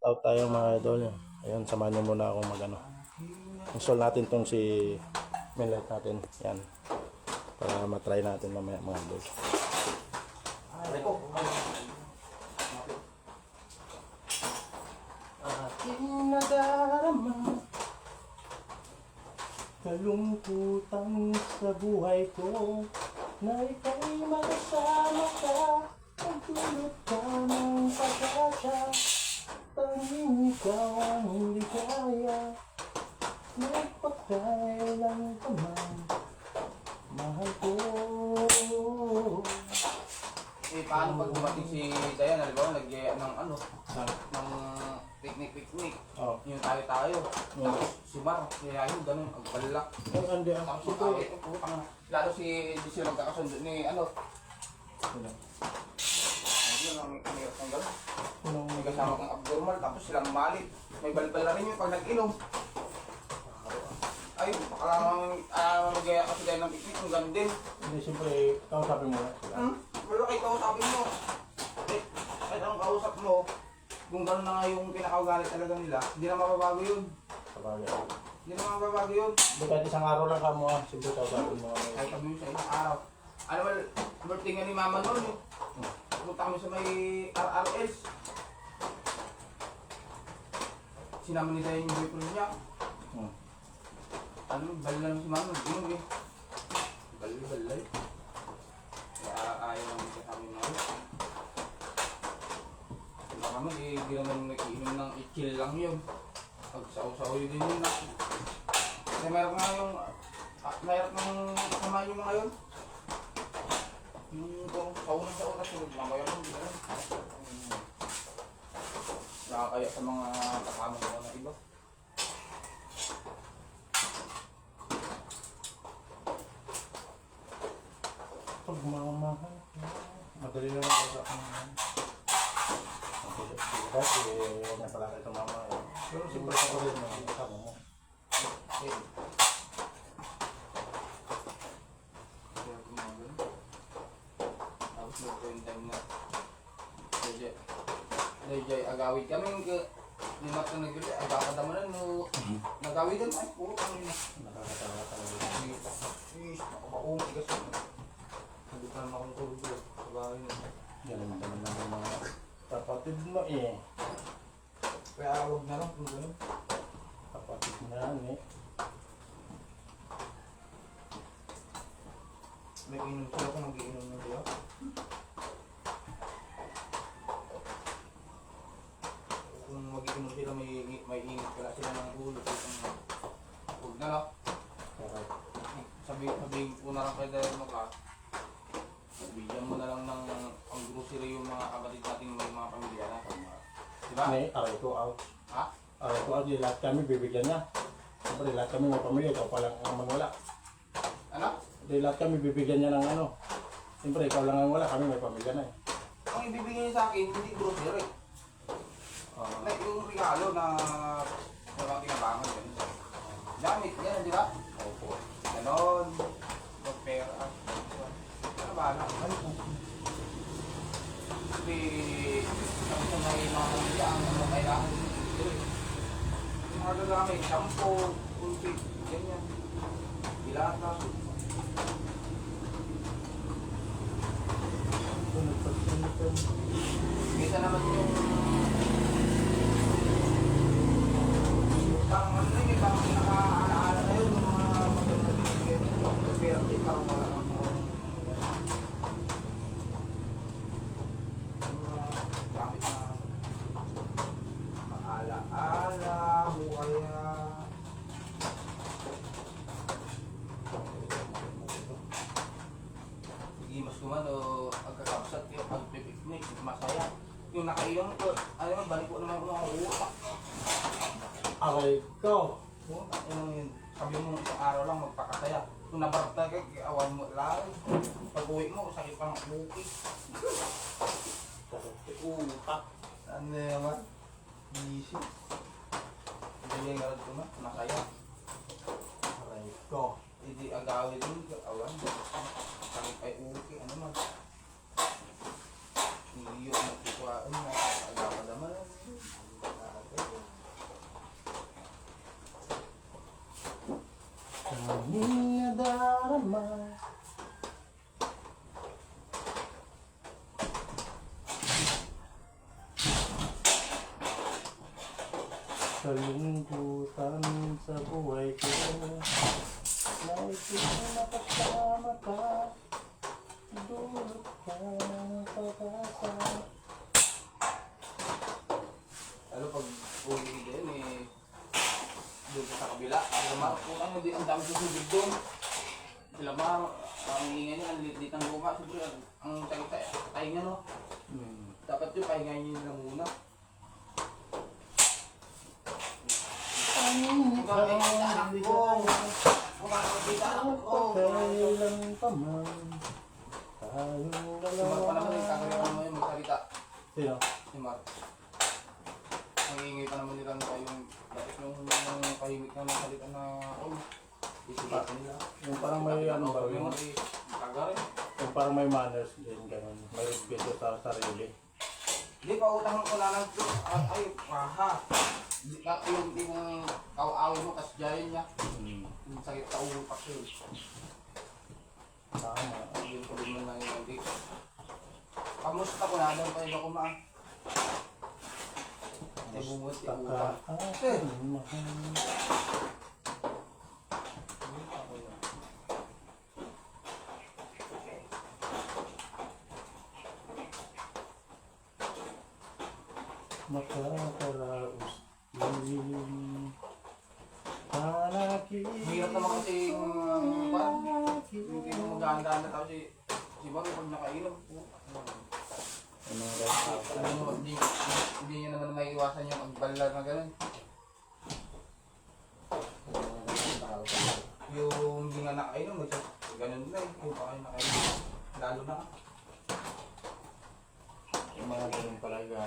out tayo mga idol. Ayun, samahan nyo muna akong magano. Install natin tong si main light natin. Yan. Para matry natin mamaya mga idol. Aking nadarama kalungkutan sa buhay ko na ika'y makasama ka. Pagdulot ka ng pag-asa, tanging ikaw ang ligaya. Nagpakailan ka man, mahal ko. Eh, paano pag dumating si Dayan, halimbawa, nag-gaya ng ano, ng picnic. Oh. Yung tayo. Tapos si Mar, nilayo, ganun, ang balak. Hindi ang Tapos lalo si sila magkakasundo ni ano. Ayun ang mayroon ng gano'n. May kasama kong abnormal, tapos silang malit. May balbal na rin yun pag nag-inom. Ay, baka mag-gaya kasi dahil ng picnic, yung gano'n din. Hindi, siyempre, kausapin mo na sila. Wala kayo kausapin mo. Eh, kahit anong kausap mo, kung gano'n na nga yung pinakaugalit talaga nila, hindi na mababago yun. Sabagay. Hindi na mababago yun. Hindi, kahit isang araw lang ka mo, siyempre kausapin mo. Kahit kami sa isang araw. Ano ba, birthday nga ni Mama noon eh. Punta kami sa may RRS. Sinama ni Dayan yung boyfriend niya. Ano, bali na lang si Mama, nag-inom eh. Bali. Kaya ayaw namin sa kami na yun. Diba kami, hindi naman nag-iinom ng i-chill lang yun. Pag-saw-saw yun din yun. Kasi mayroon nga yung, mayroon ng kasama yung mga yun. Yung sauna, tulog lang kayo lang. Nakakaya sa mga kasama ko na iba. Pagmamahal. Madali na lang ako sa akin. Kasi huwag na pala kayo sa mama. Pero siyempre ako rin na kasama mo. Tapos nag-time na. Dayjay, agawid kami yung limat na nag-guli. Ay baka damanan mo. Nagawid din ay puro kami na. Nakakatawa talaga. Nakakaumay kasi. Hindi pa naman akong tulog sa bahay na. Ganun pa naman yung mga kapatid mo eh. Kaya huwag na lang kung gano'n. Kapatid mo na yan eh. May inom sila kung mag-iinom na sila. Kung mag-iinom sila, may init pala sila ng ulo. Huwag na lang. Sabihin ko na lang kayo dahil bigyan mo na lang ng ang grocery yung mga kapatid natin may mga pamilya na. Diba? Hindi, aray ko out. Ha? Aray ko out, lahat kami bibigyan niya. Siyempre, lahat kami may pamilya, ikaw pa lang ang wala. Ano? Hindi, lahat kami bibigyan niya ng ano. Siyempre, ikaw lang ang wala, kami may pamilya na eh. Ang ibibigay niya sa akin, hindi grocery. Like yung regalo na mga tinabangan yan. Gamit yan, di ba? Opo. Ganon. Pera. Ano ba? Kasi kami sa may mga pamilya ang ano kailangan. Yung mga gagamit, shampoo, toothpaste, ganyan. Dilata. Kesa naman yung parang ano yun, parang pinaka-alaala na yun, yung mga magandang bibigyan yun, yung pera din, parang wala kang mga gamit na maalaala mo kaya. Sige, mas kumano, pagkakapsat yung pag-picnic, masaya. Yung nakaiyong ko, ano naman, balik ko naman kung mga utak. Aray ko. Yun, sabi mo isang araw lang magpakasaya. Kung nabarta ka, awan mo lang. Pag uwi mo, sakit pang buki. Utak. Ano naman? Easy. Hindi yung garad ko na, masaya. Aray ko. Hindi agawin din, awan. Sakit ay uki, ano man. Hindi yung magkukuhaan na, agawa naman. kalungkutan sa buhay ko. Naisip ko na kasama ka, dulot ka ng pag-asa. Lalo pag uwi din doon sa kabila. Lamar, kung ano, ang dami susubig doon. Lamar, ang ingay niya, ang liit ng lupa. Siyempre, ang pahinga, no? Dapat yung pahinga niyo lang muna. Anak ko! Kumakakita anak ko! Kailan pa man tayong Simar pa naman yung kagalitan mo yung magsalita. Sino? Simar. Ang ingay pa naman nila yung dapat yung kahimik na magsalita na isigasan nila. Yung parang may ano ba Yung yun? kagarin. Yung parang may manners din, ganun. May respeto sa sarili. Hindi pa utang ko na lang ito. Ay, paha. Yung kaw-awin mo, tas jayan niya. Yung sakit sa ulo pa siya. Tama. Yung problema na yung dito. Kamusta ko na doon pa yung kumaan. Ay, bumuti utang. Makakaraos din panakit. Hirap naman kasi yung hindi mo magandaan na tao si Bang pag nakainom po. Hindi niya naman maiiwasan yung magbalad na gano'n. Yung hindi nga nakainom, gano'n na eh. Kung pa kayo nakainom, lalo na. Yung mga ganun talaga.